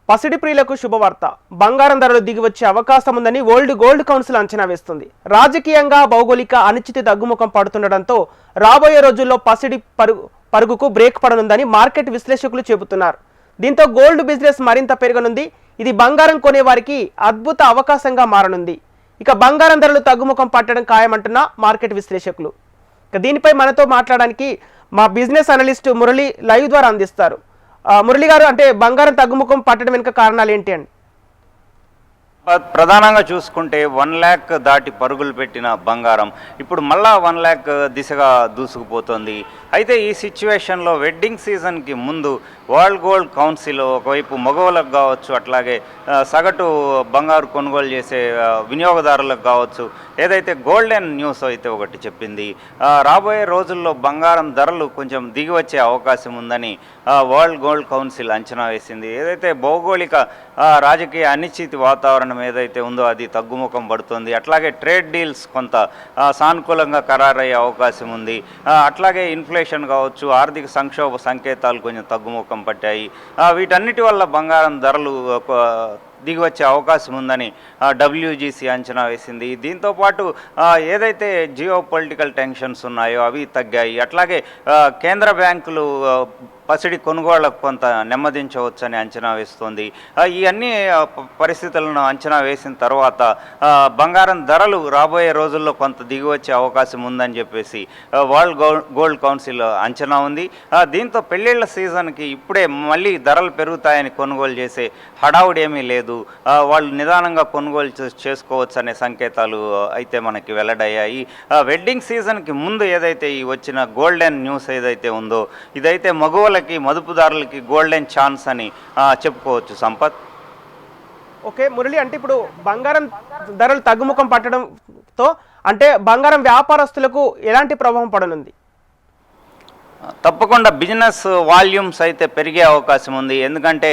పసిడి ప్రియులకు శుభవార్త. బంగారం ధరలు దిగి వచ్చే అవకాశం ఉందని వరల్డ్ గోల్డ్ కౌన్సిల్ అంచనా వేస్తుంది. రాజకీయంగా భౌగోళిక అనిశ్చితి తగ్గుముఖం పడుతుండటంతో రాబోయే రోజుల్లో పసిడి పరుగుకు బ్రేక్ పడనుందని మార్కెట్ విశ్లేషకులు చెబుతున్నారు. దీంతో గోల్డ్ బిజినెస్ మరింత పెరగనుంది. ఇది బంగారం కొనే వారికి అద్భుత అవకాశంగా మారనుంది. ఇక బంగారం ధరలు తగ్గుముఖం పట్టడం ఖాయమంటున్న మార్కెట్ విశ్లేషకులు. ఇక దీనిపై మనతో మాట్లాడడానికి మా బిజినెస్ అనలిస్ట్ మురళి లైవ్ ద్వారా అందిస్తారు. మురళి గారు, అంటే బంగారం తగ్గుముఖం పట్టడం వెనుక కారణాలు ఏంటి అండి? ప్రధానంగా చూసుకుంటే 1 lakh దాటి పరుగులు పెట్టిన బంగారం ఇప్పుడు మళ్ళా 1 lakh దిశగా దూసుకుపోతుంది. అయితే ఈ సిచ్యువేషన్లో వెడ్డింగ్ సీజన్కి ముందు వరల్డ్ గోల్డ్ కౌన్సిల్ ఒకవైపు మగవాళ్ళకు కావచ్చు, అట్లాగే సగటు బంగారు కొనుగోలు చేసే వినియోగదారులకు కావచ్చు, ఏదైతే గోల్డెన్ న్యూస్ అయితే ఒకటి చెప్పింది. రాబోయే రోజుల్లో బంగారం ధరలు కొంచెం దిగి వచ్చే అవకాశం ఉందని వరల్డ్ గోల్డ్ కౌన్సిల్ అంచనా వేసింది. ఏదైతే భౌగోళిక రాజకీయ అనిశ్చితి వాతావరణం ఏదైతే ఉందో అది తగ్గుముఖం పడుతుంది. అట్లాగే ట్రేడ్ డీల్స్ కొంత సానుకూలంగా ఖరారయ్యే అవకాశం ఉంది. అట్లాగే ఇన్ఫ్లేషన్ కావచ్చు, ఆర్థిక సంక్షోభ సంకేతాలు కొంచెం తగ్గుముఖం పట్టాయి. వీటన్నిటి వల్ల బంగారం ధరలు దిగి వచ్చే అవకాశం ఉందని WGC అంచనా వేసింది. దీంతోపాటు ఏదైతే జియో పొలిటికల్ టెన్షన్స్ ఉన్నాయో అవి తగ్గాయి. అట్లాగే కేంద్ర బ్యాంకులు పసిడి కొనుగోళ్లకు కొంత నెమ్మదించవచ్చని అంచనా వేస్తుంది. ఈ అన్ని పరిస్థితులను అంచనా వేసిన తర్వాత బంగారం ధరలు రాబోయే రోజుల్లో కొంత దిగి వచ్చే అవకాశం ఉందని చెప్పేసి వరల్డ్ గోల్డ్ కౌన్సిల్ అంచనా ఉంది. దీంతో పెళ్ళిళ్ళ సీజన్కి ఇప్పుడే మళ్ళీ ధరలు పెరుగుతాయని కొనుగోలు చేసే హడావుడి ఏమీ లేదు. వాళ్ళు నిదానంగా కొనుగోలు చేసుకోవచ్చు అనే సంకేతాలు అయితే మనకి వెల్లడయ్యాయి. వెడ్డింగ్ సీజన్కి ముందు ఏదైతే ఈ వచ్చిన గోల్డెన్ న్యూస్ ఏదైతే ఉందో ఇదైతే మగవాళ్ళకి మదుపుదారులకి గోల్డెన్ ఛాన్స్ అని చెప్పుకోవచ్చు. సంపత్. ఓకే మురళి, అంటే ఇప్పుడు బంగారం ధరలు తగ్గుముఖం పట్టడంతో అంటే బంగారం వ్యాపారస్తులకు ఎలాంటి ప్రభావం పడనుంది? తప్పకుండా బిజినెస్ వాల్యూమ్స్ అయితే పెరిగే అవకాశం ఉంది. ఎందుకంటే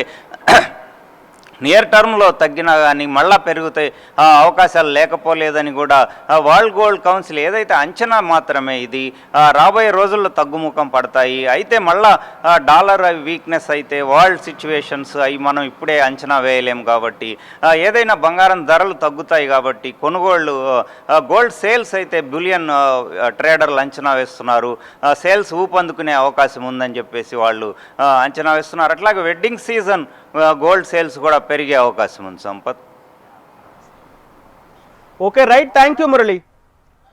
నియర్ టర్మ్లో తగ్గినా కానీ మళ్ళా పెరిగితే అవకాశాలు లేకపోలేదని కూడా వరల్డ్ గోల్డ్ కౌన్సిల్ ఏదైతే అంచనా మాత్రమే ఇది. రాబోయే రోజుల్లో తగ్గుముఖం పడతాయి. అయితే మళ్ళా డాలర్ వీక్నెస్ అయితే వరల్డ్ సిచ్యువేషన్స్ అవి మనం ఇప్పుడే అంచనా వేయలేము. కాబట్టి ఏదైనా బంగారం ధరలు తగ్గుతాయి కాబట్టి కొనుగోళ్ళు గోల్డ్ సేల్స్ అయితే బిలియన్ ట్రేడర్లు అంచనా వేస్తున్నారు. సేల్స్ ఊపందుకునే అవకాశం ఉందని చెప్పేసి వాళ్ళు అంచనా వేస్తున్నారు. అట్లాగే వెడ్డింగ్ సీజన్ గోల్డ్ సేల్స్ కూడా పెరిగే అవకాశం ఉంది. Sampath. Okay right, thank you Murali.